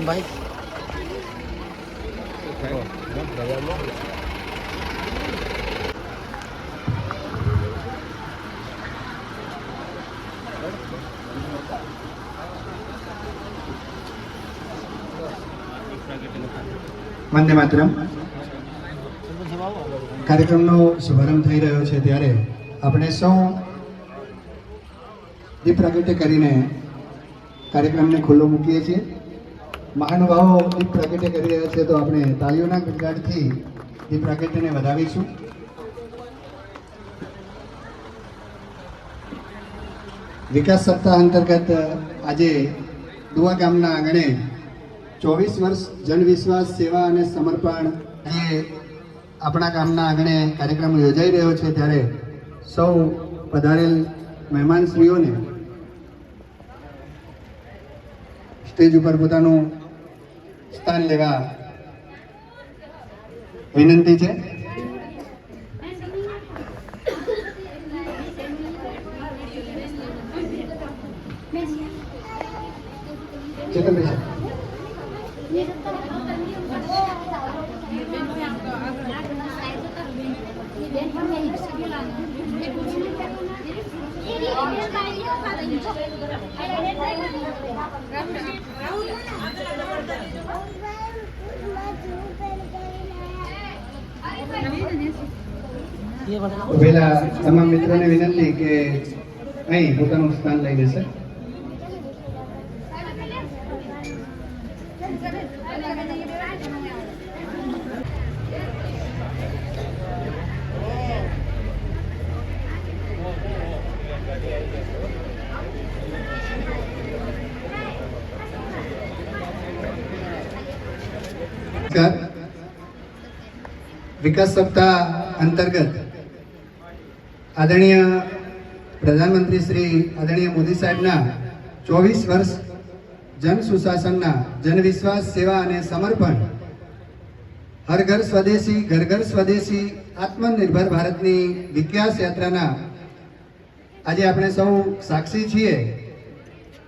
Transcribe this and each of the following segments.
भाई वंदे मातरम कार्यक्रमનો શુભારંભ થઈ રહ્યો છે ત્યારે આપણે સૌ દીપ પ્રાગટ્ય કરીને કાર્યક્રમને ખુલ્લો મૂકીએ છીએ। મહાનુભાવો દીપ પ્રાગટ્ય કરી રહ્યા છે તો આપણે તાળીઓના ગડગડાટથી દીપ પ્રાગટ્યને વધાવીશું। વિકાસ સપ્તાહ અંતર્ગત આજે દુવા ગામના આંગણે 24 વર્ષ જનવિશ્વાસ સેવા અને સમર્પણ જે આપણા ગામના આંગણે કાર્યક્રમ યોજાઈ રહ્યો છે ત્યારે સૌ પધારેલ મહેમાનશ્રીઓને સ્ટેજ ઉપર પોતાનું સ્થાન લેવા વિનંતી છે। ઉભેલા તમામ મિત્રોને વિનંતી કે અહીં પોતાનું સ્થાન લઈ લેશે। विकास सप्ताह अंतर्गत आदरणीय प्रधानमंत्री श्री आदरणीय मोदी साहेबना 24 वर्ष जन सुशासनना जनविश्वास सेवा અને સમર્પણ હર ઘર સ્વદેશી ઘર ઘર સ્વદેશી આત્મનિર્ભર ભારતની વિકાસ યાત્રાના આજે આપણે સૌ સાક્ષી છીએ।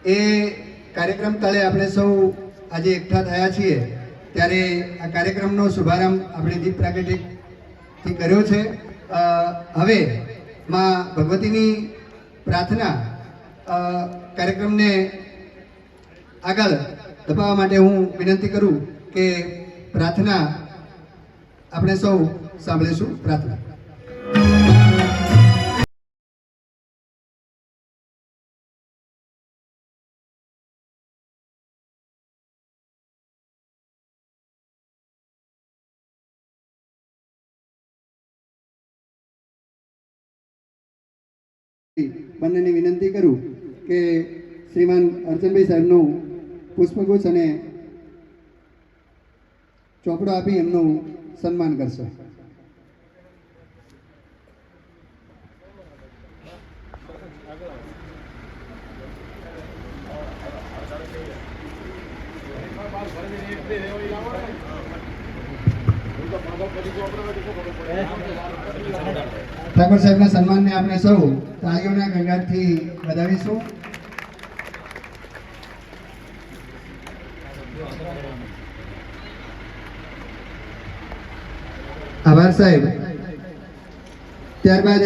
એ કાર્યક્રમ તળે આપણે સૌ આજે એકઠા થયા છીએ ત્યારે આ કાર્યક્રમનો શુભારંભ આપણે દીપ પ્રાગટ્યથી કર્યો છે। હવે માં ભગવતીની પ્રાર્થના કાર્યક્રમને આગળ ધપાવવા માટે હું વિનંતી કરું કે પ્રાર્થના આપણે સૌ સાંભળીશું। પ્રાર્થના। બંનેને વિનંતી કરું કે શ્રીમાન અર્ચનભાઈ સાહેબનું પુષ્પગુચ્છ અને ચોપડો આપી એમનું સન્માન કરશે। ઠાકોર સાહેબના સન્માનને આપણે સૌ તાળીઓના ગણગણાટથી વધાવીશું। આભાર સાહેબ। ત્યારબાદ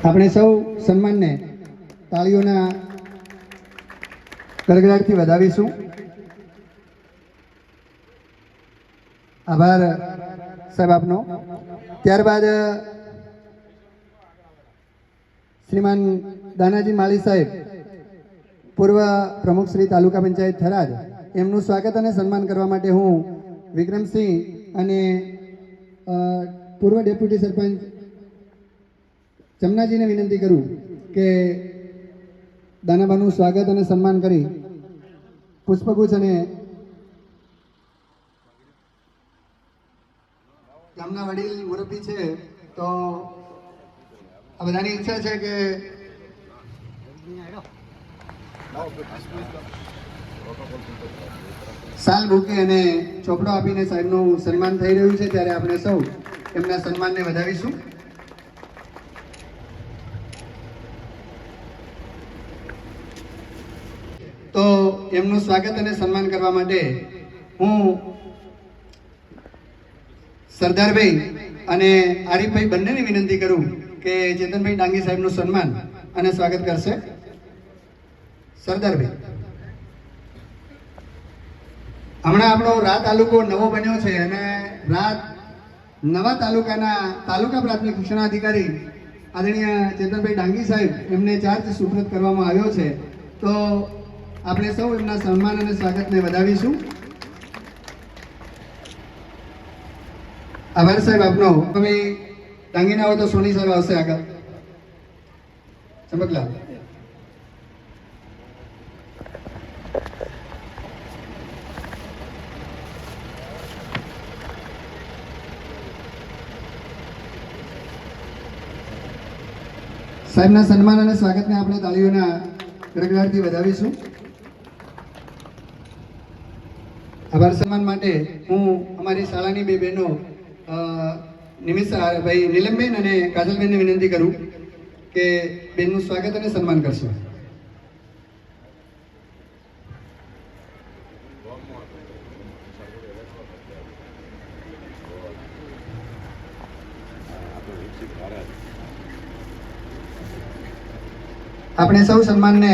આપણે સૌ સન્માનને તાળીઓના ગણગણાટથી વધાવીશું। આભાર સાહેબ આપનો। ત્યારબાદ શ્રીમાન દાનાજી માળી સાહેબ પૂર્વ પ્રમુખ શ્રી તાલુકા પંચાયત થરાદ એમનું સ્વાગત અને સન્માન કરવા માટે હું વિક્રમસિંહ અને પૂર્વ ડેપ્યુટી સરપંચ ચમનાજીને વિનંતી કરું કે દાનાબાનું સ્વાગત અને સન્માન કરી પુષ્પગુચ્છ અને ગામના વડીલ મુરબ્બી છે, તો આ બધાની ઈચ્છા છે કે સાલ બુકે અને ચોપડો આપીને સાહેબનું સન્માન થઈ રહ્યું છે, ત્યારે આપણે સૌ એમના સન્માનને વધાવીશું. તો એમનું સ્વાગત અને સન્માન કરવા માટે હું સરદારભાઈ અને આરીફભાઈ બંનેને વિનંતી કરું કે ચેતનભાઈ ડાંગી સાહેબનું સન્માન અને સ્વાગત કરશે. સરદારભાઈ, હમણાં આપણો રા તાલુકો નવો બન્યો છે અને નવા તાલુકાના તાલુકા પ્રાથમિક શિક્ષણાધિકારી આદરણીય ચેતનભાઈ ડાંગી સાહેબ એમને ચાર્જ સુપ્રત કરવામાં આવ્યો છે, તો આપણે સૌ એમના સન્માન અને સ્વાગતને વધાવીશું. આભાર સાહેબ આપનો. તમે ડાંગી ના હોય તો સોની સાહેબ આવશે આગળ. ચમકલાલ, સાહેબના સન્માન અને સ્વાગતને આપણે તાળીઓના ગડગડાટથી વધાવીશું. આભાર સન્માન માટે હું અમારી શાળાની બે બહેનો નિમિષાભાઈ નીલમબેન અને કાજલબેનને વિનંતી કરું કે બેનનું સ્વાગત અને સન્માન કરશે. આપણે સૌ સન્માનને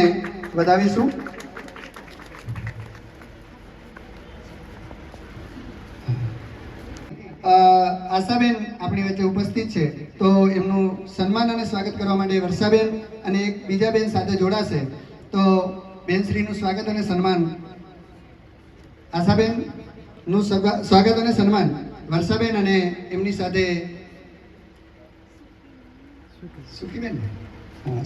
વધાવીશું. આશાબેન આપણી વચ્ચે ઉપસ્થિત છે, તો એમનું સન્માન અને સ્વાગત કરવા માટે વર્ષાબેન અને એક બીજા બેન સાથે જોડાશે, તો બેનશ્રીનું સ્વાગત અને સન્માન. આશાબેનનું સ્વાગત અને સન્માન વર્ષાબેન અને એમની સાથે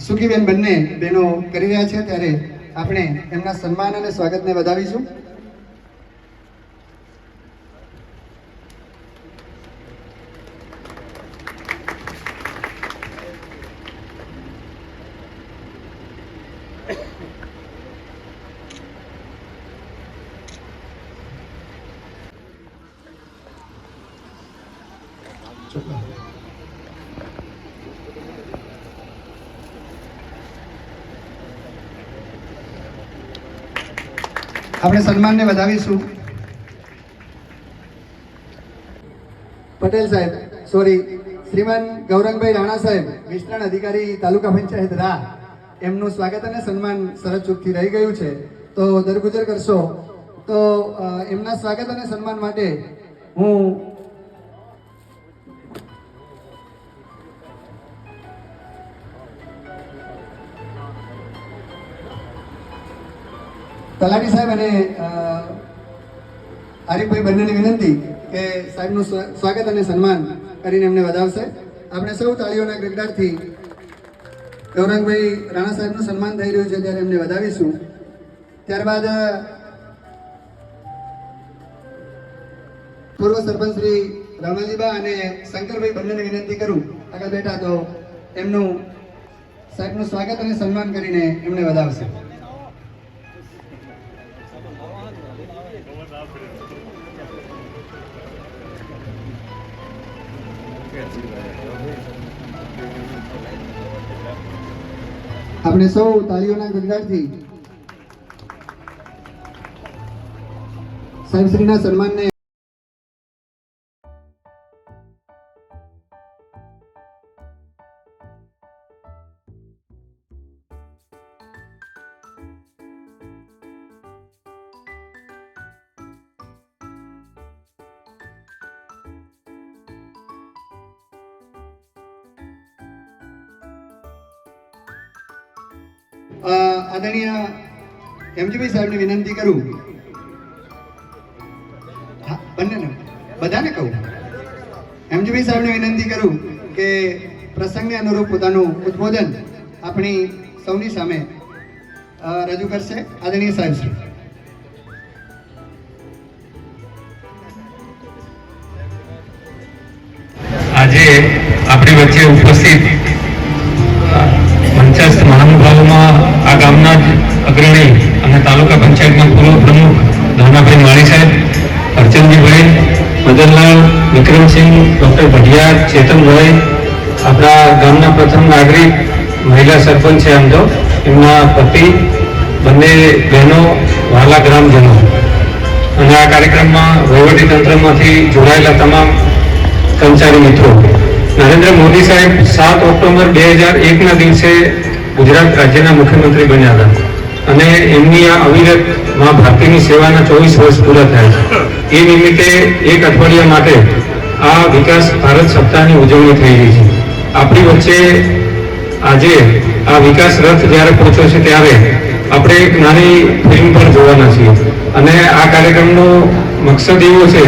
સુખીબેન બંને બહેનો કરી રહ્યા છે, ત્યારે આપણે એમના સન્માન અને સ્વાગતને વધાવીશું. આપણે સન્માનને વધાવીશું. પટેલ સાહેબ, શ્રીમાન ગૌરંગભાઈ રાણા સાહેબ, વિસ્તરણ અધિકારી તાલુકા પંચાયત રા, એમનું સ્વાગત અને સન્માન સરસ ચૂકથી રહી ગયું છે, તો દરગુજર કરશો. તો એમના સ્વાગત અને સન્માન માટે હું તલાટી સાહેબ અને આરીફભાઈ બંનેને વિનંતી કે સાહેબનું સ્વાગત અને સન્માન કરીને એમને વધાવશે. આપણે સૌ તાળીઓના ગડગડાટથી ગૌરંગભાઈ રાણા સાહેબનું સન્માન થઈ રહ્યું છે, ત્યારે એમને વધાવીશું. ત્યારબાદ પૂર્વ સરપંચ શ્રી રમણજીબા અને શંકરભાઈ બંનેને વિનંતી કરું આગળ બેઠા, તો એમનું સાહેબનું સ્વાગત અને સન્માન કરીને એમને વધાવશે. આપણે સૌ તાળીઓના ગડગડાટથી સાહેબશ્રીના સન્માનને આદરણીય એમજીભાઈ સાહેબને વિનંતી કરું, બંને બધાને કહું. એમજીબી સાહેબને વિનંતી કરું કે પ્રસંગને અનુરૂપ પોતાનું ઉદ્બોધન આપણી સૌની સામે રજૂ કરશે. આદરણીય સાહેબ શ્રી. આજે આપણી વચ્ચે ઉપસ્થિત મંચસ્થ મહાનુભાવોમાં આ ગામના જ અગ્રણી અને તાલુકા પંચાયતના પૂર્વ પ્રમુખ નાનાભાઈ માળી સાહેબ, અર્ચનજીભાઈ, મદનલાલ, વિક્રમસિંહ, ડૉક્ટર ભટિયાર, ચેતનભાઈ, આપણા ગામના પ્રથમ નાગરિક મહિલા સરપંચ છે આમ તો, એમના પતિ, બંને બહેનો, વહાલા ગ્રામજનો અને આ કાર્યક્રમમાં વહીવટીતંત્રમાંથી જોડાયેલા તમામ કર્મચારી મિત્રો. નરેન્દ્ર મોદી સાહેબ 7 ઓક્ટોબર 2001ના દિવસે ગુજરાત રાજ્યના મુખ્યમંત્રી બન્યા હતા અને એમની આ અવિરત મા ભારતીની સેવાના 24 વર્ષ પૂરા થયા છે. એ નિમિત્તે એક અઠવાડિયા માટે આ વિકાસ ભારત સપ્તાહની ઉજવણી થઈ રહી છે. આપણી વચ્ચે આજે આ વિકાસ રથ જ્યારે પહોંચ્યો છે ત્યારે આપણે એક નાની ફિલ્મ પણ જોવાના છીએ અને આ કાર્યક્રમનો મકસદ એવો છે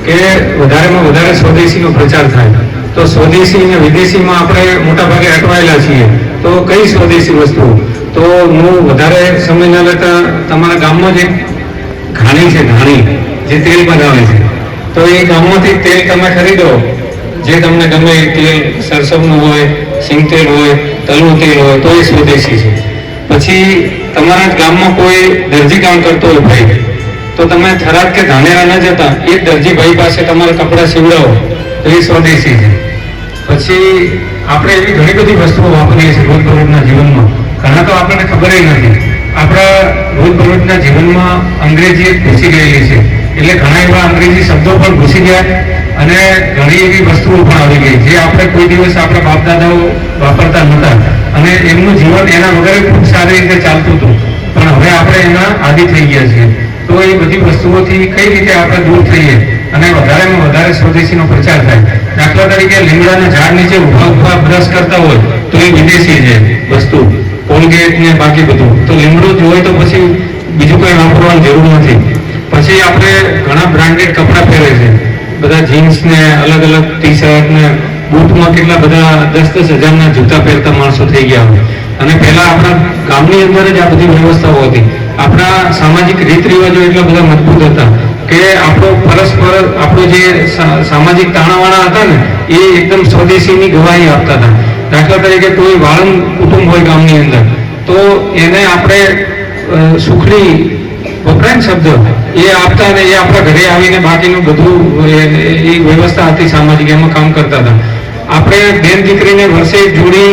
કે વધારેમાં વધારે સ્વદેશીનો પ્રચાર થાય. તો સ્વદેશી અને વિદેશીમાં આપણે મોટાભાગે અટવાયેલા છીએ. તો કઈ સ્વદેશી વસ્તુ? તો હું વધારે સમય ન લેતા તમારા ગામમાં જ એક ઘાણી છે, ઘાણી જે તેલ બનાવે છે. તો એ ગામમાંથી તેલ તમે ખરીદો જે તમને ગમે એ તેલ, સરસવનું હોય, સિંગતેલ હોય, તલનું તેલ હોય, તો એ સ્વદેશી છે. પછી તમારા જ ગામમાં કોઈ દરજી કામ કરતો હોય ભાઈ, તો તમે થરાદ કે ધાનેરા ન જતા એ દરજી ભાઈ પાસે તમારા કપડાં સીવડાવો તો એ સ્વદેશી છે. પછી આપણે એવી ઘણી બધી વસ્તુઓ વાપરીએ છીએ રોજબરોજના જીવનમાં, ઘણા તો આપણને ખબર નથી. આપણા રોજબરોજના જીવનમાં અંગ્રેજી ઘૂસી ગયેલી છે, એટલે ઘણા એવા અંગ્રેજી શબ્દો પણ ઘૂસી ગયા અને ઘણી એવી વસ્તુઓ પણ આવી ગઈ જે આપણે કોઈ દિવસ આપણા બાપ દાદાઓ વાપરતા નહોતા અને એમનું જીવન એના વગર ખૂબ સારી રીતે ચાલતું હતું, પણ હવે આપણે એના આદિ થઈ ગયા છીએ. તો એ બધી વસ્તુઓથી કઈ રીતે આપણે દૂર થઈએ અને વધારેમાં વધારે સ્વદેશીનો પ્રચાર થાય. દાખલા તરીકે લીમડાના ઝાડ નીચે ઉભા બ્રશ કરતા હોય તો એ વિદેશી છે વસ્તુ, કોલગેટ ને બાકી બધું. તો લીમડું જ હોય તો પછી બીજું કંઈ વાપરવાની જરૂર નથી. પછી આપણે ઘણા બ્રાન્ડેડ કપડાં પહેરે છે, બધા જીન્સ ને અલગ અલગ ટી શર્ટ ને બૂટમાં કેટલા બધા 10-10 હજારના જૂતા પહેરતા માણસો થઈ ગયા હોય. અને પહેલા આપણા ગામની અંદર જ આ બધી વ્યવસ્થાઓ હતી. આપણા સામાજિક રીત રિવાજો એટલા બધા મજબૂત હતા કે આપણો પરસ્પર આપણો જે સામાજિક તાણાવાણા હતા ને એ એકદમ સ્વદેશીની ગવાહી આપતા હતા. દાખલા તરીકે કોઈ વાળંદ કુટુંબ હોય ગામની અંદર તો એને આપણે સુખડી વપરાય શબ્દ એ આપતા અને એ આપણા ઘરે આવીને બાકીનું બધું એ વ્યવસ્થા હતી સામાજિક, એમાં કામ કરતા હતા. આપણે બેન દીકરીને વર્ષે જોડી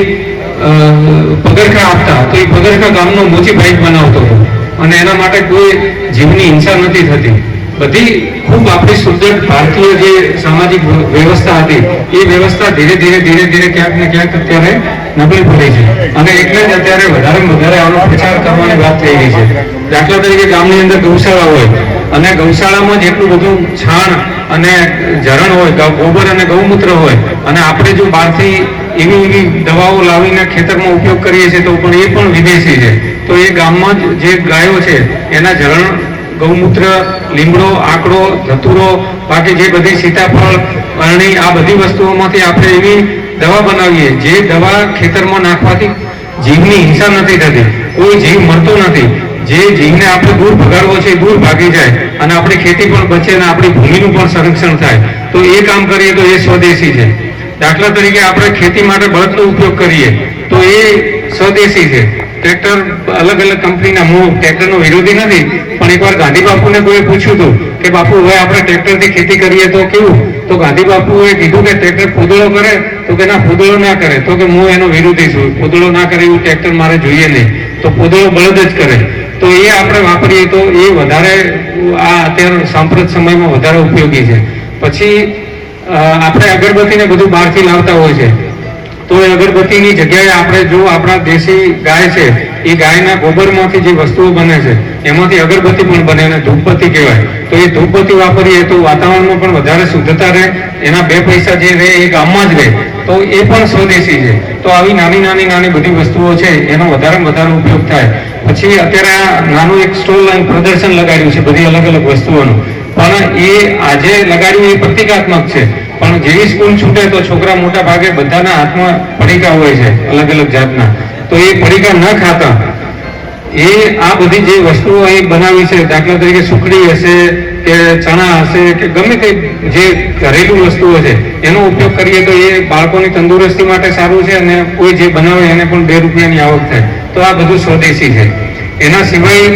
પગરખા આપતા તો એ પગરખા ગામનો મોચી ભાઈ બનાવતો હતો અને એના માટે કોઈ જીવની હિંસા નથી થતી. બધી ખૂબ આપણી સુદૃઢ ભારતીય જે સામાજિક વ્યવસ્થા હતી એ વ્યવસ્થા ધીરે ધીરે ક્યાંક ને ક્યાંક અત્યારે નબળી પડી છે અને એટલે જ અત્યારે વધારે આનો પ્રચાર કરવાની વાત થઈ રહી છે. દાખલા તરીકે ગામની અંદર ગૌશાળા હોય અને ગૌશાળામાં જેટલું બધું છાણ અને ઝરણ હોય, ગોબર અને ગૌમૂત્ર હોય અને આપણે જો બહારથી એવી દવાઓ લાવીને ખેતરમાં ઉપયોગ કરીએ છીએ તો પણ એ પણ વિદેશી છે. તો એ ગામમાં જે ગાયો છે એના ઝરણ, ગૌમૂત્ર, લીમડો, આકડો, ધતુરો, બાકી જે બધી સીતાફળ, અરણી, આ બધી વસ્તુઓમાંથી આપણે એવી દવા બનાવીએ જે દવા ખેતરમાં નાખવાથી જીવની હિંસા નથી થતી, કોઈ જીવ મરતો નથી. જે જીવને આપણે દૂર ભગાડવો છે એ દૂર ભાગી જાય અને આપણી ખેતી પણ બચે અને આપણી ભૂમિનું પણ સંરક્ષણ થાય. તો એ કામ કરીએ તો એ સ્વદેશી છે. દાખલા તરીકે આપણે ખેતી માટે બળદનો ઉપયોગ કરીએ તો એ સ્વદેશી છે. ટ્રેક્ટર અલગ અલગ કંપનીના, હું ટ્રેક્ટરનો વિરોધી નથી, પણ એકવાર ગાંધી બાપુને કોઈ પૂછ્યું હતું કે બાપુ હવે આપણે ટ્રેક્ટરથી ખેતી કરીએ તો કેવું? તો ગાંધી બાપુએ કીધું કે ટ્રેક્ટર ફૂદળો કરે તો કે ના, ફૂદળો ના કરે. તો કે હું એનો વિરોધી છું, ફૂદળો ના કરે એવું ટ્રેક્ટર મારે જોઈએ નહીં, તો ફૂદળો બળદ જ કરે. તો એ આપણે વાપરીએ તો એ વધારે આ અત્યારે સાંપ્રત સમયમાં વધારે ઉપયોગી છે. પછી આપણે અગરબત્તીને બધું બહારથી લાવતા હોય છે તો એ અગરબત્તીની જગ્યાએ આપણે જો આપણા દેશી ગાય છે એ ગાયના ગોબરમાંથી જે વસ્તુઓ બને છે એમાંથી અગરબત્તી પણ બને અને ધૂપબત્તી કહેવાય. તો એ ધૂપબત્તી વાપરીએ તો વાતાવરણમાં પણ વધારે શુદ્ધતા રહે, એના 2 પૈસા જે રહે એ ગામમાં જ રહે, તો એ પણ સ્વદેશી છે. તો આવી નાની બધી વસ્તુઓ છે એનો વધારે ઉપયોગ થાય. પછી અત્યારે આ નાનું એક સ્ટોલ અને પ્રદર્શન લગાડ્યું છે બધી અલગ અલગ વસ્તુઓનું. પણ એ આજે લગાડ્યું એ પ્રતિકાત્મક છે, પણ જેવી સ્કૂલ છૂટે તો છોકરા મોટા ભાગે બધાના હાથમાં પડીકા હોય છે અલગ અલગ જાતના, તો એ પડીકા ન ખાતા એ આ બધી જે વસ્તુઓ અહીં બનાવી છે, દાખલા તરીકે સુખડી હશે કે ચણા હશે કે ગમે તે જે ઘરેલું વસ્તુઓ છે એનો ઉપયોગ કરીએ તો એ બાળકોની તંદુરસ્તી માટે સારું છે અને કોઈ જે બનાવે એને પણ 2 રૂપિયાની આવક થાય, તો આ બધું સ્વદેશી છે. એના સિવાય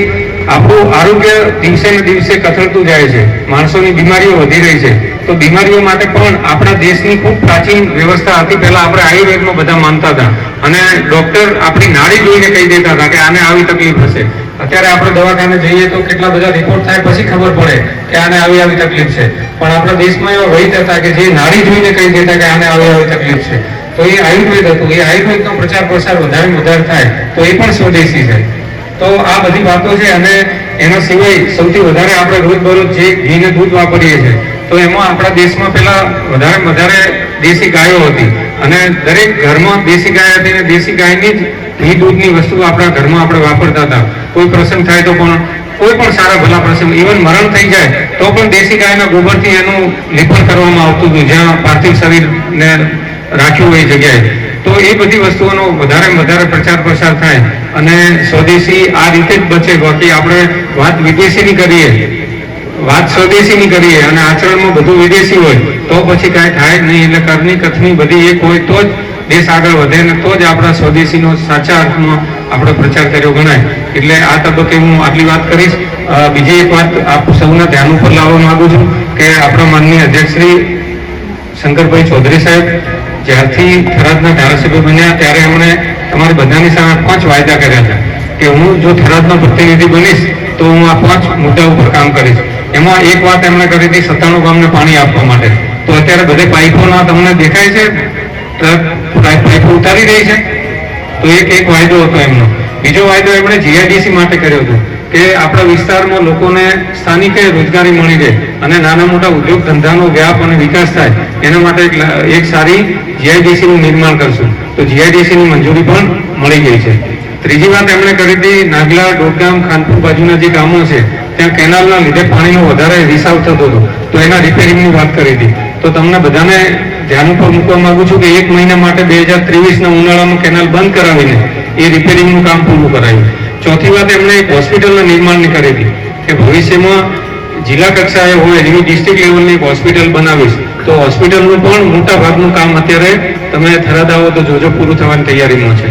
આપણું આરોગ્ય દિવસે ને દિવસે કથળતું જાય છે, માણસોની બીમારીઓ વધી રહી છે, તો બીમારીઓ માટે પણ આપણા દેશની ખૂબ પ્રાચીન વ્યવસ્થા હતી. પહેલા આપણે આયુર્વેદમાં બધા માનતા હતા અને ડોક્ટર આપણી નાડી જોઈને કહી દેતા હતા કે આને આવી તકલીફ હશે. અત્યારે આપણે દવાખાને જઈએ તો કેટલા બધા રિપોર્ટ થાય પછી ખબર પડે કે આને આવી આવી તકલીફ છે, પણ આપણા દેશમાં એવા વૈદ હતા કે જે નાડી જોઈને કહી દેતા કે આને આવી આવી તકલીફ છે, તો એ આયુર્વેદ હતું. એ આયુર્વેદનો પ્રચાર પ્રસાર વધારે વધારે થાય તો એ પણ સ્વદેશી છે. તો આ બધી વાતો છે. અને એના સિવાય સૌથી વધારે આપણે રોજબરોજ જે ઘી ને દૂધ વાપરીએ છીએ તો એમાં આપણા દેશમાં પેલા વધારે દેશી ગાયો હતી અને દરેક ઘરમાં દેશી ગાય હતી અને દેશી ગાયની જ ઘી દૂધની વસ્તુ આપણા ઘરમાં આપણે વાપરતા હતા. કોઈ પ્રસંગ થાય તો પણ કોઈ પણ સારા ભલા પ્રસંગ, ઇવન મરણ થઈ જાય તો પણ દેશી ગાયના ગોબરથી એનું લેપન કરવામાં આવતું હતું જ્યાં પાર્થિવ શરીરને રાખ્યું હોય જગ્યાએ. તો એ બધી વસ્તુઓનો વધારે પ્રચાર પ્રસાર થાય અને સ્વદેશી આ રીતે જ બચે. બાકી આપણે વાત વિદેશીની કરીએ, વાત સ્વદેશીની કરીએ અને આચરણમાં બધું વિદેશી હોય તો પછી કાંઈ થાય જ નહીં. એટલે કરની કથની બધી એક હોય તો જ દેશ આગળ વધે ને તો જ આપણા સ્વદેશીનો સાચા અર્થમાં આપણે પ્રચાર કર્યો ગણાય. એટલે આ તબક્કે હું આટલી વાત કરીશ. બીજી એક વાત આપ સૌના ધ્યાન ઉપર લાવવા માંગુ છું કે આપણા માનનીય અધ્યક્ષ શ્રી શંકરભાઈ ચૌધરી સાહેબ જ્યારથી થરાદના ધારાસભ્ય બન્યા ત્યારે એમણે તમારી બધાની સામે 5 વાયદા કર્યા હતા કે હું જો થરાદનો પ્રતિનિધિ બનીશ તો હું આ 5 મુદ્દા ઉપર કામ કરીશ. એમાં એક વાત એમણે કરી હતી 97 ગામને પાણી આપવા માટે. તો અત્યારે બધે પાઇપોના તમને દેખાય છે, પાઇપો ઉતારી રહી છે, તો એક વાયદો હતો એમનો. બીજો વાયદો એમણે જીઆઈડીસી માટે કર્યો હતો કે આપણા વિસ્તારમાં લોકોને સ્થાનિક રોજગારી મળી રહે અને નાના મોટા ઉદ્યોગ ધંધાનો વ્યાપ અને વિકાસ થાય એના માટે એક સારી જીઆઈડીસીનું નિર્માણ કરશું. તો જીઆઈડીસીની મંજૂરી પણ મળી ગઈ છે. ત્રીજી વાત એમણે કરી હતી નાગલા, ડોડગામ, ખાનપુર બાજુના જે ગામો છે ત્યાં કેનાલના લીધે પાણીનો વધારે રિસાવ થતો હતો તો એના રિપેરિંગની વાત કરી હતી. તો તમને બધાને ધ્યાન ઉપર મૂકવા માંગુ છું કે 1 મહિના માટે 2023ના ઉનાળામાં કેનાલ બંધ કરાવીને એ રિપેરિંગનું કામ પૂરું કરાયું. ચોથી વાત એમણે એક હોસ્પિટલના નિર્માણની કરી હતી કે ભવિષ્યમાં જિલ્લા કક્ષાએ હોય એવી ડિસ્ટ્રિક્ટ લેવલની એક હોસ્પિટલ બનાવીશ. તો હોસ્પિટલનું પણ મોટા ભાગનું કામ અત્યારે તમે થરાદ આવો તો જોજો પૂરું થવાની તૈયારીમાં છે.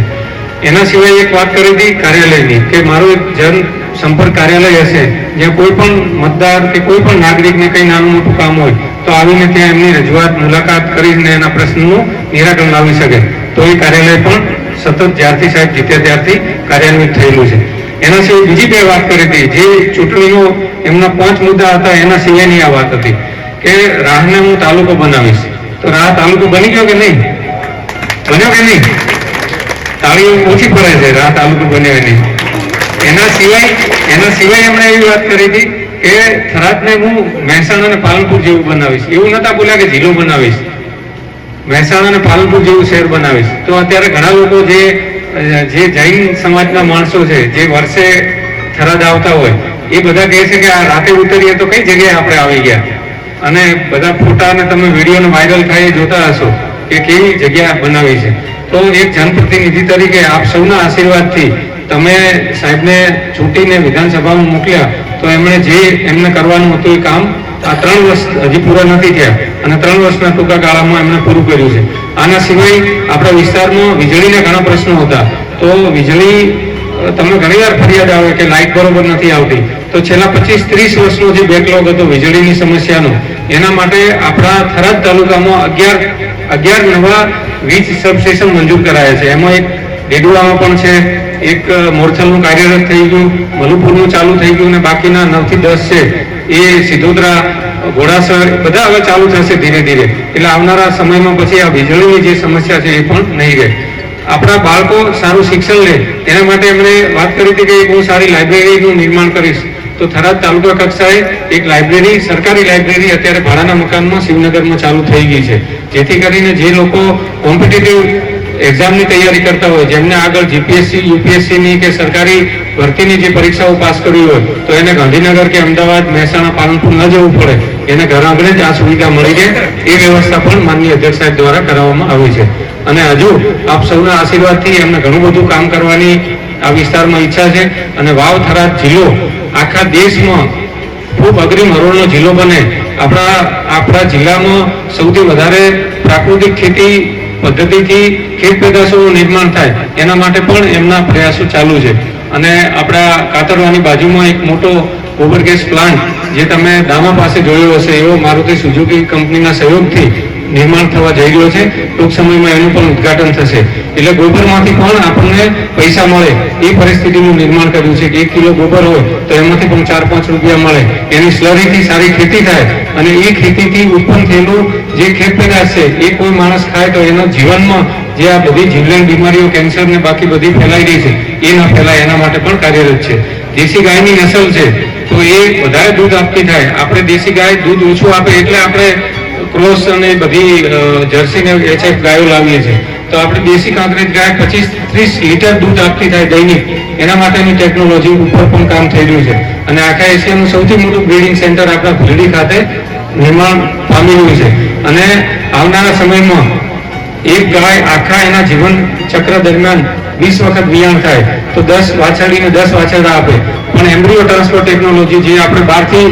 એના સિવાય એક વાત કરી હતી કાર્યાલયની કે મારું એક જન સંપર્ક કાર્યાલય હશે જ્યાં કોઈ પણ મતદાર કે કોઈ પણ નાગરિકને કંઈ નાનું મોટું કામ હોય તો આવીને ત્યાં એમની રજૂઆત મુલાકાત કરીને એના પ્રશ્નનું નિરાકરણ લાવી શકે. તો એ કાર્યાલય પણ સતત જ્યારથી સાહેબ જીત્યા ત્યારથી કાર્યાન્વિત થયેલું છે. એના સિવાય બીજી 2 વાત કરી હતી જે ચૂંટણીનો એમના 5 મુદ્દા હતા એના સિવાયની આ વાત હતી કે રાહને હું તાલુકો બનાવીશ. તો રાહ તાલુકો બની ગયો કે નહીં? બન્યો કે નહીં? તાળીઓ ઓછી પડે છે રાહ તાલુકો બન્યો નહીં. એના સિવાય એમણે એવી વાત કરી હતી કે થરાદને હું મહેસાણા અને પાલનપુર જેવું બનાવીશ. એવું નતા બોલ્યા કે જિલ્લો બનાવીશ, મહેસાણા અને પાલનપુર જેવું શહેર બનાવીશ. તો અત્યારે ઘણા લોકો જે જૈન સમાજના માણસો છે જે વર્ષે થરાદ આવતા હોય એ બધા કહે છે કે આ રાતે ઉતરીએ તો કઈ જગ્યાએ આપણે આવી ગયા. અને બધા ફોટા અને તમે વિડીયોને વાયરલ થાય જોતા હશો કે કેવી જગ્યા બનાવી છે. તો એક જનપ્રતિનિધિ તરીકે આપ સૌના આશીર્વાદથી તમે સાહેબને ચૂંટીને વિધાનસભામાં મોકલ્યા તો એમણે જે એમને કરવાનું હતું એ કામ આ 3 વર્ષ હજી પૂરા નથી થયા અને 3 વર્ષના ટૂંકા ગાળામાં એમણે પૂરું કર્યું છે. આના સિવાય આપણા વિસ્તારમાં વીજળીના ઘણા પ્રશ્નો હતા. તો વીજળી તમને ઘણીવાર ફરિયાદ આવે કે લાઇટ બરોબર નથી આવતી. તો છેલ્લા 25-30 વર્ષનો જે બેકલોગ હતો વીજળીની સમસ્યાનો એના માટે આપણા થરાદ તાલુકામાં 11 નવા વીજ સબસ્ટેશન મંજૂર કરાયા છે. એમાં એક ડેડુઆમાં પણ છે, એક મોરથલનું કાર્યરત થઈ ગયું, મલુપુરનું ચાલુ થઈ ગયું અને બાકીના 9 થી 10 છે એ સિધોદરા, ઘોડાસર બધા હવે ચાલુ થશે ધીરે ધીરે. એટલે આવનારા સમયમાં પછી આ વીજળીની જે સમસ્યા છે એ પણ નહીં રહે. આપણા બાળકો સારું શિક્ષણ લે એના માટે એમણે વાત કરી હતી કે હું સારી લાઇબ્રેરીનું નિર્માણ કરીશ. તો થરાદ તાલુકા કક્ષાએ એક લાઇબ્રેરી, સરકારી લાઇબ્રેરી અત્યારે ભાડાના મકાનમાં શિવનગરમાં ચાલુ થઈ ગઈ છે જેથી કરીને જે લોકો કોમ્પિટિટિવ એક્ઝામની તૈયારી કરતા હોય, જેમને આગળ જીપીએસસી યુપીએસસીની કે સરકારી ભરતીની જે પરીક્ષાઓ પાસ કરવી હોય તો એને ગાંધીનગર કે અમદાવાદ મહેસાણા પાલનપુર ન જવું પડે, એને ઘર આંગણે જ આ સુવિધા મળી રહે એ વ્યવસ્થા પણ માનનીય અધ્યક્ષ સાહેબ દ્વારા કરાવવામાં આવી છે. અને હજુ આપ સૌના આશીર્વાદથી એમને ઘણું બધું કામ કરવાની આ વિસ્તારમાં ઈચ્છા છે અને વાવ થરાદ જિલ્લો આખા દેશમાં ખૂબ અગ્રીમ હરોળનો જિલ્લો બને, આપણા જિલ્લામાં સૌથી વધારે પ્રાકૃતિક ખેતી પદ્ધતિથી ખેત પેદાશોનું નિર્માણ થાય એના માટે પણ એમના પ્રયાસો ચાલુ છે. અને આપણા કાતરવાની બાજુમાં એક મોટો ગોબર ગેસ પ્લાન્ટ જે તમે દામા પાસે જોયો હશે એવો મારુતિ સુઝુકી કંપનીના સહયોગથી નિર્માણ થવા જઈ રહ્યો છે. ટૂંક સમયમાં એનું પણ ઉદ્ઘાટન થશે. એટલે ગોબરમાંથી પણ આપણને પૈસા મળે એ પરિસ્થિતિનું નિર્માણ કર્યું છે કે 1 કિલો ગોબર હોય તો એમાંથી પણ 4-5 રૂપિયા મળે, એની સ્લરીથી સારી ખેતી થાય અને એ ખેતીથી ઉત્પન્ન થયેલું જે ખેત પેદાશ છે એ કોઈ માણસ ખાય તો એના જીવનમાં જે આ બધી જીવલેણ બીમારીઓ કેન્સર ને બાકી બધી ફેલાઈ રહી છે એ ન ફેલાય એના માટે પણ કાર્યરત છે. દેશી ગાયની નસલ છે તો એ વધારે દૂધ આપતી થાય. આપણે દેશી ગાય દૂધ ઓછું આપે એટલે આપણે ક્રોસ અને બધી જર્સી ને એચએફ ગાયો લાવીએ છીએ. તો આપણે દેશી કાંકરેજ ગાય 25-30 લીટર દૂધ આપતી થાય દૈનિક, એના માટેની ટેકનોલોજી ઉપર પણ કામ થઈ રહ્યું છે. અને આખા એશિયાનું સૌથી મોટું બ્રીડિંગ સેન્ટર આપણા ભીલડી ખાતે નિર્માણ પામી રહ્યું છે. અને આવનારા સમયમાં એક ગાય આખા એના જીવન ચક્ર દરમિયાન 20 વખત વિયાણ થાય તો 10 વાછરડીને 10 વાછરડા આપે. પણ એમ્બ્રિયો ટ્રાન્સફર ટેકનોલોજી જે આપણે બહારથી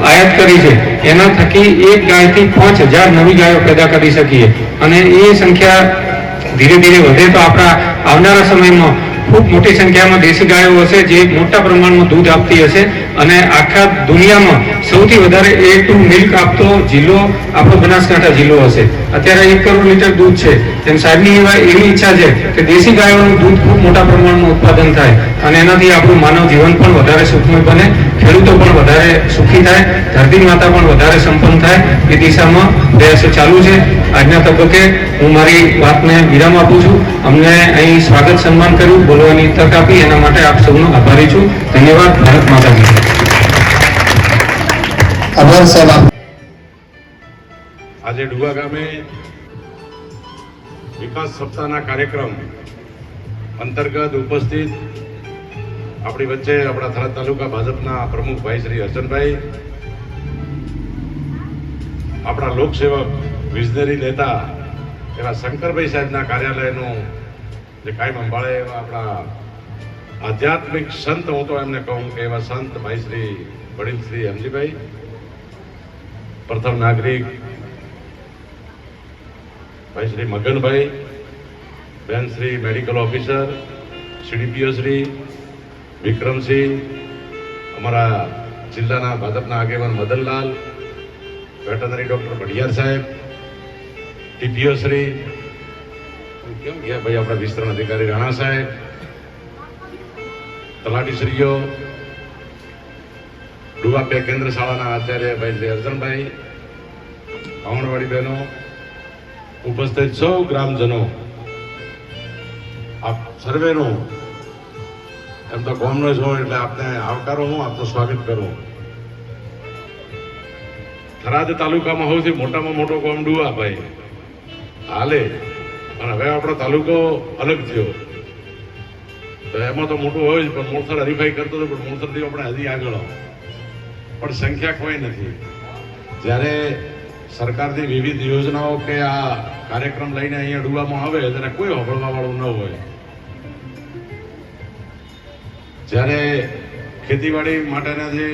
આયાત કરી છે એના થકી એક ગાયથી 5000 નવી ગાયો પેદા કરી શકીએ. અને એ સંખ્યા ધીરે ધીરે વધે તો આપણા આવનારા સમયમાં ખૂબ મોટી સંખ્યામાં દેશી ગાયો હશે જે મોટા પ્રમાણમાં દૂધ આપતી હશે. અને આખા દુનિયામાં સૌથી વધારે A2 મિલ્ક આપતો જિલ્લો આપણો બનાસકાંઠા જિલ્લો હશે. અત્યારે 1 કરોડ લીટર દૂધ છે. તેમ સાહેબની એવી ઈચ્છા છે કે દેશી ગાયોનું દૂધ ખૂબ મોટા પ્રમાણમાં ઉત્પાદન થાય અને એનાથી આપણું માનવ જીવન પણ વધારે સુખમય બને, ખેડૂતો પણ વધારે સુખી થાય, ધરતી માતા પણ વધારે સંપન્ન થાય એ દિશામાં પ્રયાસો ચાલુ છે. આજના તબક્કે હું મારી વાતને વિરામ આપું છું. અમને અહીં સ્વાગત સન્માન કર્યું, બોલવાની તક આપી એના માટે આપ સૌનો આભારી છું. ધન્યવાદ. ભારત માતા કી જય. આભાર સાહેબ. આજે ડુવા ગામે વિકાસ સપ્તાહના કાર્યક્રમ અંતર્ગત ઉપસ્થિત આપણી વચ્ચે આપણા થરાદ તાલુકા ભાજપના પ્રમુખ ભાઈ શ્રી અર્ચનભાઈ, આપણા લોકસેવક વિઝનરી નેતા એવા શંકરભાઈ સાહેબના કાર્યાલયનું જે કાયમ સંભાળે એવા આપણા આધ્યાત્મિક સંત, હું તો એમને કહું કે એવા સંત ભાઈ શ્રી વડીલ શ્રી હમજીભાઈ, પ્રથમ નાગરિક ભાઈ શ્રી મગનભાઈ, બેન Shri medical officer, CDPO Shri Vikramsinh, અમારા જિલ્લાના ભાજપના આગેવાન મદનલાલ, વેટરનરી ડોક્ટર ભડિયાર સાહેબ, ટીપીઓ શ્રી, કેમ ગયા ભાઈ આપણા વિસ્તરણ અધિકારી રાણા સાહેબ, તલાટીશ્રીઓ, ડુવા બે કેન્દ્ર શાળાના આચાર્ય ભાઈ શ્રી અર્જનભાઈ, આંગણવાડી બહેનો, ઉપસ્થિત સૌ ગ્રામજનો, આપ સર્વેનું એમ તો ગામનો જ હોય એટલે આપને આવકારો હું, આપનું સ્વાગત કરું. થરાદ તાલુકામાં સૌથી મોટામાં મોટો ગામ ડુવા ભાઈ હાલે, અને હવે આપણો તાલુકો અલગ થયો તો એમાં તો મોટું હોય જ, પણ મોરસર હરીફાઈ કરતો હતો, પણ મોરસરથી આપણે હજી આગળ, પણ સંખ્યા કોઈ નથી. જ્યારે સરકારની વિવિધ યોજનાઓ કે આ કાર્યક્રમ લઈને અહીંયા ડુવામાં આવે ત્યારે કોઈ હોબળવા વાળું ન હોય. જ્યારે ખેતીવાડી માટેના જે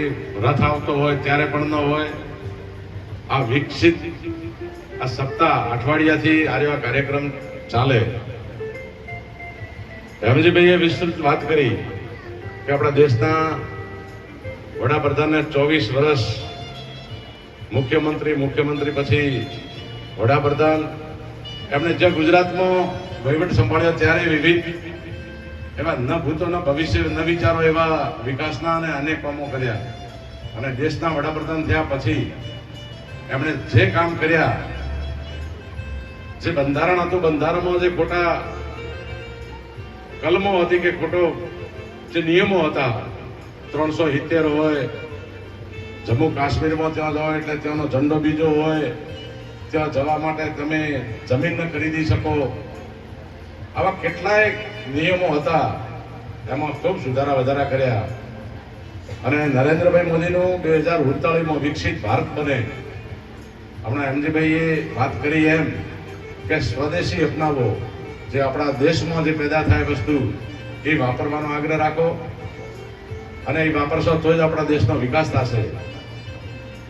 રથ આવતો હોય ત્યારે પણ ન હોય. આ વિકસિત આ સપ્તાહ અઠવાડિયાથી આ કાર્યક્રમ ચાલે. હેમજીભાઈએ વિસ્તૃત વાત કરી કે આપણા દેશના વડાપ્રધાનને 24 વર્ષ મુખ્યમંત્રી પછી વડાપ્રધાન, એમણે જે ગુજરાતમાં વહીવટ સંભાળ્યો ત્યારે વિવિધ એવા ન ભૂતો ન ભવિષ્ય ન વિચારો એવા વિકાસના અને અનેક કામો કર્યા. અને દેશના વડાપ્રધાન થયા પછી એમણે જે કામ કર્યા, જે બંધારણ હતું, બંધારણમાં જે ખોટા કલમો હતી કે ખોટો જે નિયમો હતા, 370 હોય, જમ્મુ કાશ્મીરમાં ત્યાં જાઓ એટલે ત્યાંનો ઝંડો બીજો હોય, ત્યાં જવા માટે તમે જમીન ન ખરીદી શકો, આવા કેટલાય નિયમો હતા, એમાં ખૂબ સુધારા વધારા કર્યા અને નરેન્દ્રભાઈ મોદીનું 2048માં વિકસિત ભારત બને. હમણાં એમજીભાઈએ વાત કરી એમ કે સ્વદેશી અપનાવો, જે આપણા દેશમાં જે પેદા થાય વસ્તુ એ વાપરવાનો આગ્રહ રાખો અને એ વાપરશો તો જ આપણા દેશનો વિકાસ થશે.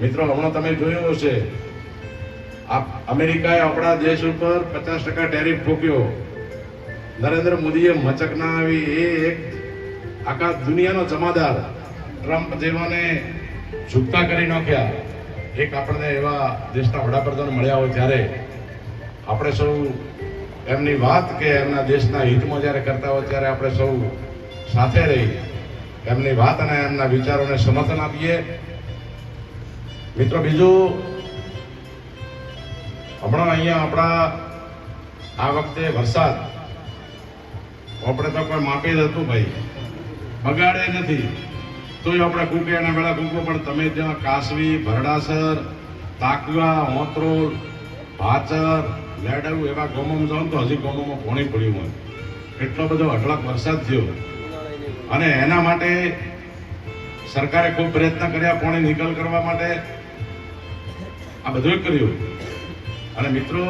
મિત્રો, હમણાં તમે જોયું હશે, અમેરિકાએ આપણા દેશ ઉપર 50% ટેરિફ ફૂક્યો. નરેન્દ્ર મોદીએ મચક ના આવી એ એક આખા દુનિયાનો જમાદાર ટ્રમ્પ જેવાને ઝુકતા કરી નાખ્યા. એક આપણને એવા દેશના વડાપ્રધાન મળ્યા હોય ત્યારે આપણે સૌ એમની વાત કે એમના દેશના હિતમાં જ્યારે કરતા હોય ત્યારે આપણે સૌ સાથે રહી એમની વાત અને એમના વિચારોને સમર્થન આપીએ. મિત્રો, બીજું, હમણાં અહીંયા આપણા આ વખતે વરસાદ આપણે તો કોઈ માપી જ હતું ભાઈ, બગાડે નથી, તોય આપણે કૂકે એના વેળા કૂકો. પણ તમે ત્યાં કાસવી, ભરડાસર, તાકવા, હોત્રોલ, ભાચર, લેડાઉ એવા ગામોમાં જાઓ તો હજી ગામોમાં પાણી પડ્યું હોય. એટલો બધો અઢળક વરસાદ થયો અને એના માટે સરકારે ખૂબ પ્રયત્ન કર્યા પાણી નિકાલ કરવા માટે. આ બધું કર્યું. અને મિત્રો,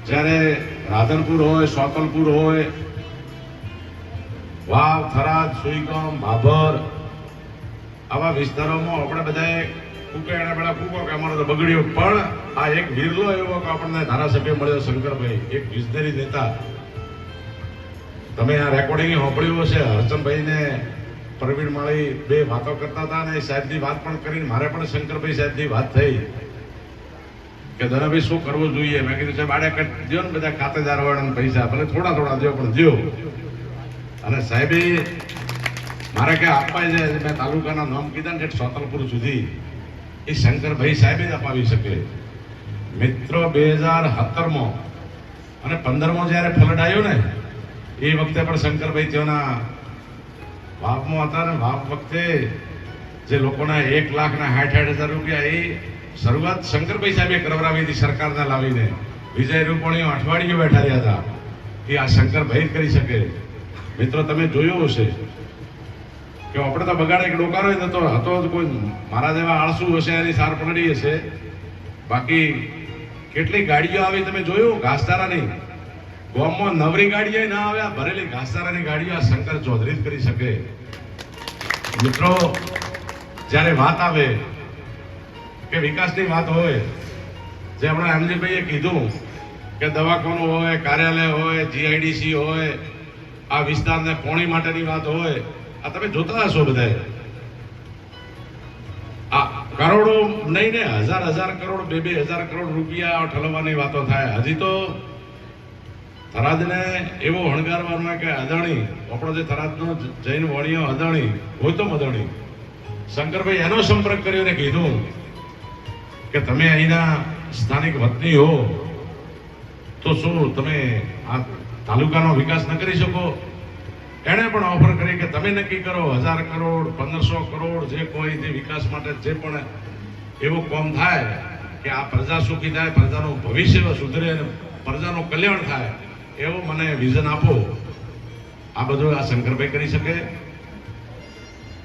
જ્યારે રાધનપુર હોય, સોતલપુર હોય, વાવ, થરાદ, સુઈગામ, ભાભર આવા વિસ્તારોમાં આપણે બધાએ કૂકે એના પેલા કૂકો કે અમારો તો બગડ્યો. પણ આ એક વિરલો એવો કે આપણને ધારાસભ્ય મળ્યો, શંકરભાઈ, એક વિજનેરી નેતા. તમે આ રેકોર્ડિંગ સાંભળ્યું હશે, હરચંદભાઈ ને પ્રવીણ માળી બે વાતો કરતા હતા અને સાહેબની વાત પણ કરીને મારે પણ શંકરભાઈ સાહેબની વાત થઈ કે ધનાભાઈ શું કરવું જોઈએ. મેં કીધું સાહેબ આડે કટ દો ને બધા ખાતેદાર વાળાને પૈસા, ભલે થોડા થોડા દો પણ દો. અને સાહેબે મારે કે આપવા છે, મેં તાલુકાના નામ કીધા ને સોતલપુર સુધી, એ શંકરભાઈ સાહેબે જ અપાવી શકે. મિત્રો, 2017માં અને 15માં જ્યારે ફ્લડ આવ્યો ને એ વખતે પણ શંકરભાઈ ત્યાંના વાપમાં હતા ને વાપ વખતે જે લોકોના 1,60,000 રૂપિયા એ શરૂઆત શંકરભાઈ સાહેબે કરાવડાવી હતી સરકારને લાવીને. વિજય રૂપાણીઓ અઠવાડિયું બેઠા રહ્યા હતા કે આ શંકરભાઈ કરી શકે. મિત્રો, તમે જોયું હશે કે આપણે તો બગાડે કે ડોકારો નતો હતો, કોઈ મારા જેવા આળસુ હશે એની સાર પકડી હશે. બાકી કેટલી ગાડીઓ આવી તમે જોયું, ઘાસચારાની. ગામમાં નવરી ગાડીઓ ના આવ્યા, ભરેલી ઘાસચારાની ગાડીઓ આ શંકર ચૌધરી જ કરી શકે. મિત્રો, જ્યારે વાત આવે કે વિકાસની વાત હોય, જે હમણાં એમજીભાઈએ કીધું કે દવાખાનું હોય, કાર્યાલય હોય, જીઆઈડીસી હોય, આ વિસ્તારને પાણી માટેની વાત હોય, આ તમે જોતા હશો બધા. આ કરોડો નહીં ને, હજાર કરોડ, 2,000 કરોડ રૂપિયા ઠલવવાની વાતો થાય. હજી તો થરાદને એવો હણગારવાનો કે અદાણી, આપણો જે થરાદનો જૈન વણિયો અદાણી, ગૌતમ અદાણી, શંકરભાઈ એનો સંપર્ક કર્યો ને કીધું કે તમે અહીંના સ્થાનિક વતની હો તો શું તમે આ તાલુકાનો વિકાસ ન કરી શકો? એણે પણ ઓફર કરી કે તમે નક્કી કરો, 1,000 કરોડ, 1,500 કરોડ, જે કોઈ જે વિકાસ માટે જે પણ એવું કામ થાય કે આ પ્રજા સુખી થાય, પ્રજાનું ભવિષ્ય સુધરે અને પ્રજાનું કલ્યાણ થાય, એવું મને વિઝન આપો. આ બધું આ શંકરભાઈ કરી શકે.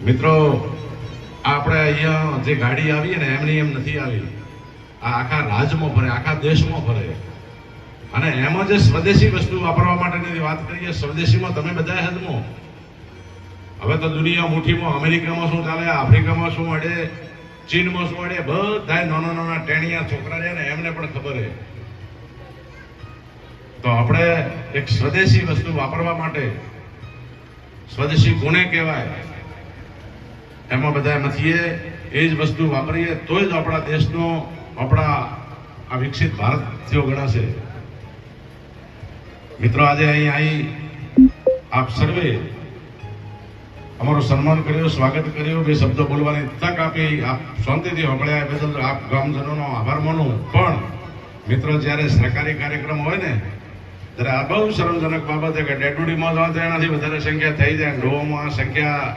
મિત્રો, આપણે અહીંયા જે ગાડી આવી ને એમની એમ નથી આવી, આ આખા રાજ્યમાં ફરે, આખા દેશમાં ફરે. અને એમાં જે સ્વદેશી વસ્તુ વાપરવા માટેની વાત કરીએ, સ્વદેશીમાં તમે બધા હદમો. હવે તો દુનિયા મુઠ્ઠીમાં, અમેરિકામાં શું ચાલે, આફ્રિકામાં શું અડે, ચીનમાં શું અડે, બધા નાના ટેણિયા છોકરા છે ને એમને પણ ખબર છે. તો આપણે એક સ્વદેશી વસ્તુ વાપરવા માટે, સ્વદેશી કોને કહેવાય એમાં બધા નથી, એ જ વસ્તુ વાપરીએ તો જ આપણા દેશનો, આપણા આ વિકસિત ભારત થયો ગણાશે. મિત્રો, આજે અહીં આવી આપ સર્વે અમારું સન્માન કર્યું, સ્વાગત કર્યું, બે શબ્દો બોલવાની તક આપી, આપ શાંતિથી સાંભળ્યા, એ બદલ આપ ગામજનોનો આભાર માનું. પણ મિત્રો, જ્યારે સરકારી કાર્યક્રમ હોય ને ત્યારે આ બહુ શરમજનક બાબત છે કે ડેડુડીમાં જવા તો એનાથી વધારે સંખ્યા થઈ જાય. ડોહોમાં સંખ્યા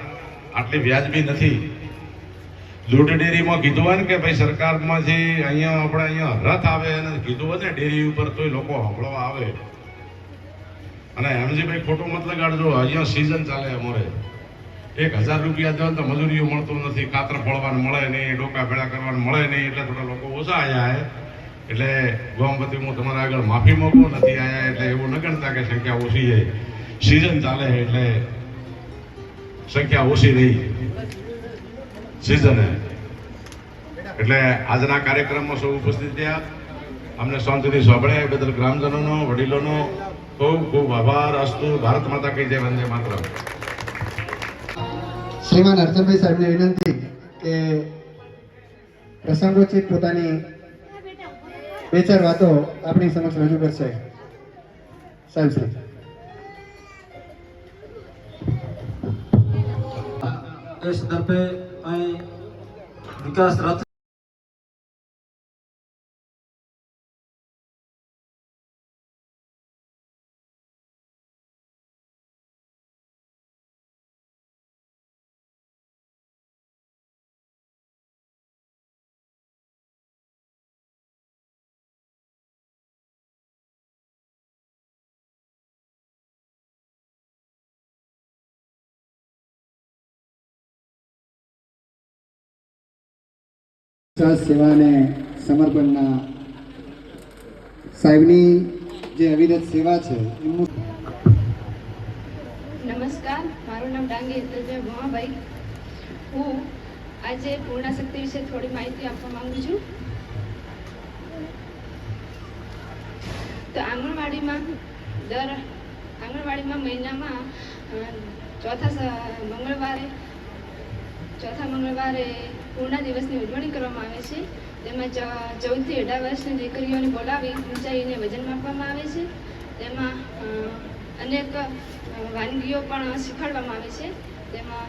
આટલી વ્યાજબી નથી. દૂધ ડેરીમાં કીધું હોય ને કે ભાઈ સરકારમાંથી અહીંયા રથ આવે અને કીધું હોય ને ડેરી ઉપર તોય લોકો સાંભળવા આવે. અને એમજીભાઈ ખોટું મત લગાડજો, અહીંયા સિઝન ચાલે અમારે 1000 રૂપિયા દો તો મજૂરીઓ મળતું નથી, ખાતર ફળવાનું મળે નહીં, ડોકા ભેળા કરવાનું મળે નહીં, એટલે થોડા લોકો ઓછા આવ્યા છે. એટલે ગોમપતિ હું તમારા આગળ માફી માંગુ, નથી આવ્યા એટલે એવું ન ગણતા કે સંખ્યા ઓછી છે. સિઝન ચાલે એટલે સંખ્યા ઓછી રહી સિઝને. એટલે આજના કાર્યક્રમમાં સૌ ઉપસ્થિત થયા, અમને શાંતિથી સાંભળ્યા એ બદલ ગ્રામજનોનો, વડીલોનો ખૂબ ખૂબ આભાર. અસ્તુ. ભારત માતા કી જય. વંદે માતરમ. શ્રીમાન અર્જુનભાઈ સાહેબને વિનંતી કે પ્રસંગોચિત પોતાની 2-4 વાતો આપણી સમક્ષ રજૂ કરશે. સાહેબ શ્રી એ સંદર્ભે અહીં વિકાસ રથ સેવા અને સમર્પણના સાહેબની જે અવિરત સેવા છે એમનું. નમસ્કાર, મારું નામ ડાંગી હેતલભાઈ ભુવાભાઈ. હું આજે પૂર્ણાશક્તિ વિશે થોડી માહિતી આપવા માંગુ છું. તો આંગણવાડીમાં મહિનામાં ચોથા મંગળવારે પૂર્ણા દિવસની ઉજવણી કરવામાં આવે છે. તેમાં 14 થી 18 વર્ષની દીકરીઓને બોલાવી ઊંચાઈને વજન માપવામાં આવે છે. તેમાં અનેક વાનગીઓ પણ શીખવાડવામાં આવે છે. તેમાં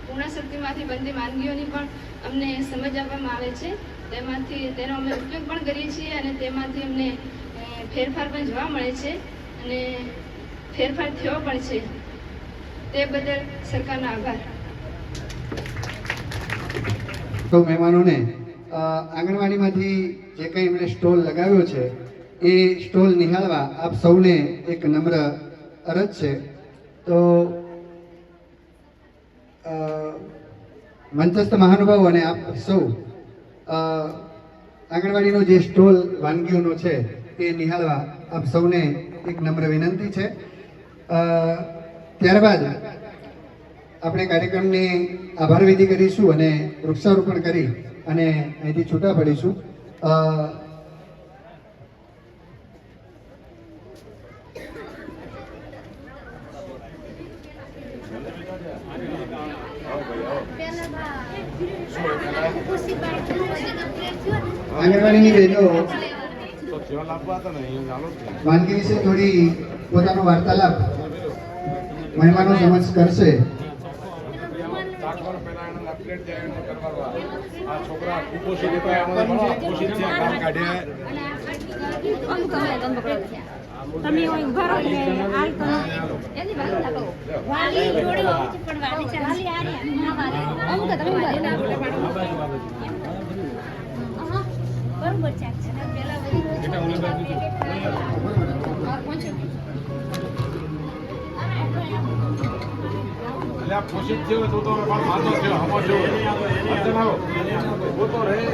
પૂર્ણાશક્તિમાંથી બનતી વાનગીઓની પણ અમને સમજ આપવામાં આવે છે. તેનો અમે ઉપયોગ પણ કરીએ છીએ અને તેમાંથી અમને ફેરફાર પણ જોવા મળે છે અને ફેરફાર થયો પણ છે. તે બદલ સરકારનો આભાર. તો મહેમાનોને આંગણવાડીમાંથી જે કંઈ એમણે સ્ટોલ લગાવ્યો છે એ સ્ટોલ નિહાળવા આપ સૌને એક નમ્ર અરજ છે. તો મંચસ્થ મહાનુભાવો અને આપ સૌ આંગણવાડીનો જે સ્ટોલ વાનગીઓનો છે એ નિહાળવા આપ સૌને એક નમ્ર વિનંતી છે. ત્યારબાદ આપણે કાર્યક્રમની આભાર વિધિ કરીશું અને વૃક્ષારોપણ કરી અને અહીંથી છૂટા પડીશું. આંગણવાડીની બહેનો વાનગી વિશે થોડી પોતાનો વાર્તાલાપ મહેમાનો સમક્ષ કરશે. છોકરા કુપોષિત હતા, કુપોષિત થયા, કામ કાઢ્યા. તમે ઉભા રહો ને હાલ તો એની વાત લાગો વાલી જોડી ઓછી પણ વાલી ચાલી આ રે અમુક તમે વાલી ના આપણે બરોબર છે પેલા બેટા ઓલી બાજુ એટલે આ પોષિત થયો તો માતો થયો, હમો થયો, અર્જન આવો वो तो रहे.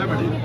આપણે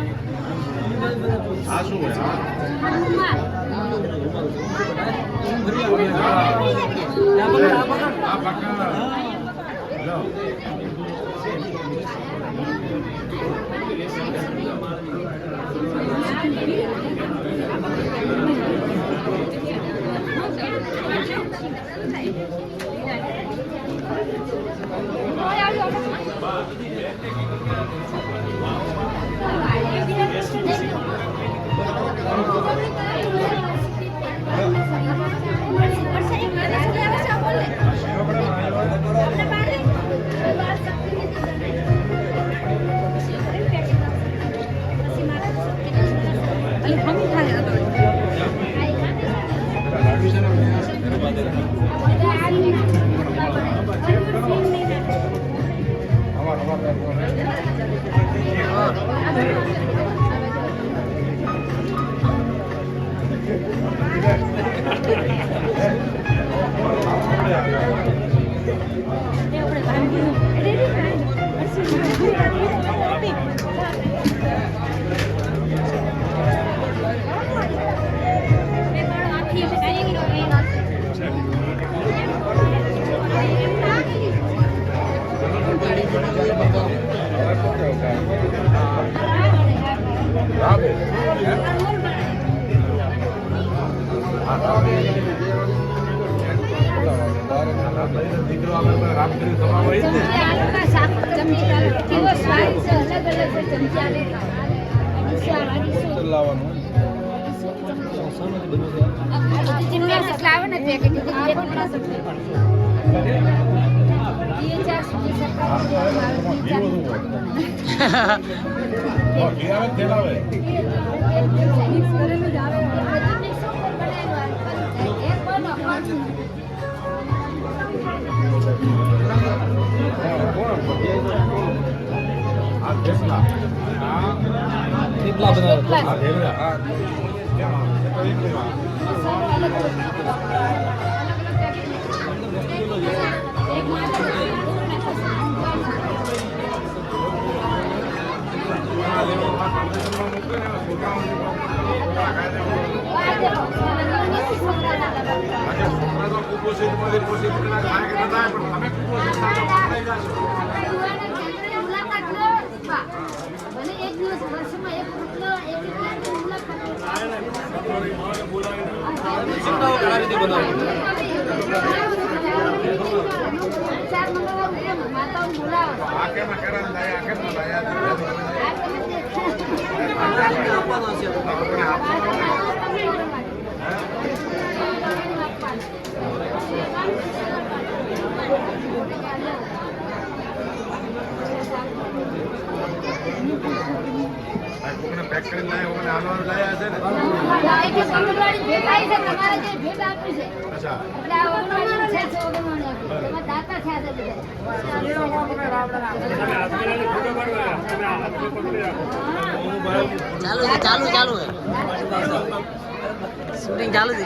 શૂટિંગ ચાલુ છે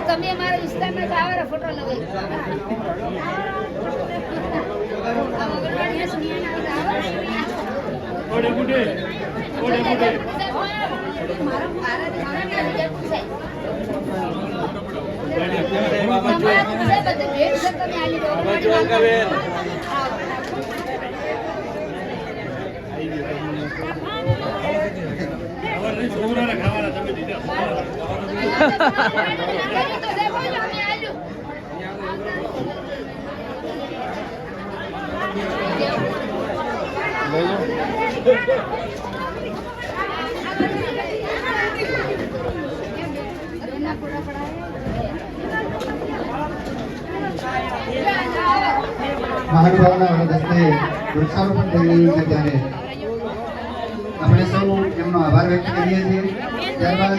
તમે અમારા વિસ્તારમાં આવો ફોટો લગાવી મહાનુભાવના હસ્તે વૃક્ષારોપણ થઈ રહ્યું છે ત્યારે આપણે સૌ એમનો આભાર વ્યક્ત કરીએ છીએ. ત્યારબાદ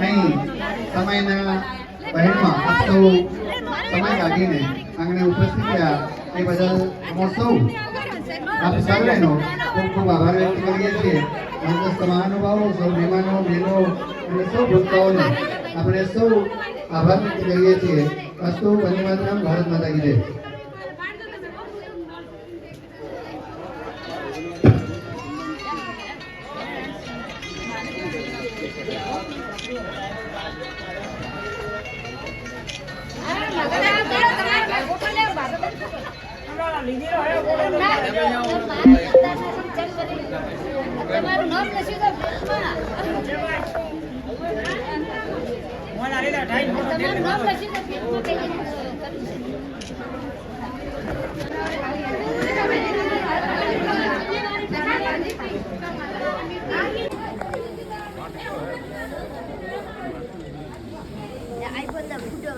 અહીં સમયના બહેનમાં આપ સૌ સમય કાઢીને આંગણે ઉપસ્થિત રહ્યા એ બદલ અમે સૌ આપ સર્વેનો ખૂબ ખૂબ આભાર વ્યક્ત કરીએ છીએ. સમસ્ત મહાનુભાવો, સૌ મહેમાનો, બહેનો અને સૌ ભક્તોનો આપણે સૌ આભાર વ્યક્ત કરીએ છીએ. અસ્તુ વંદે માતરમ, ભારત માતા કી જય. તમારું નામ લખી દો. તમારું નામ લખી દો ફિલ્મમાં કઈ આઈફોન ના ફોટો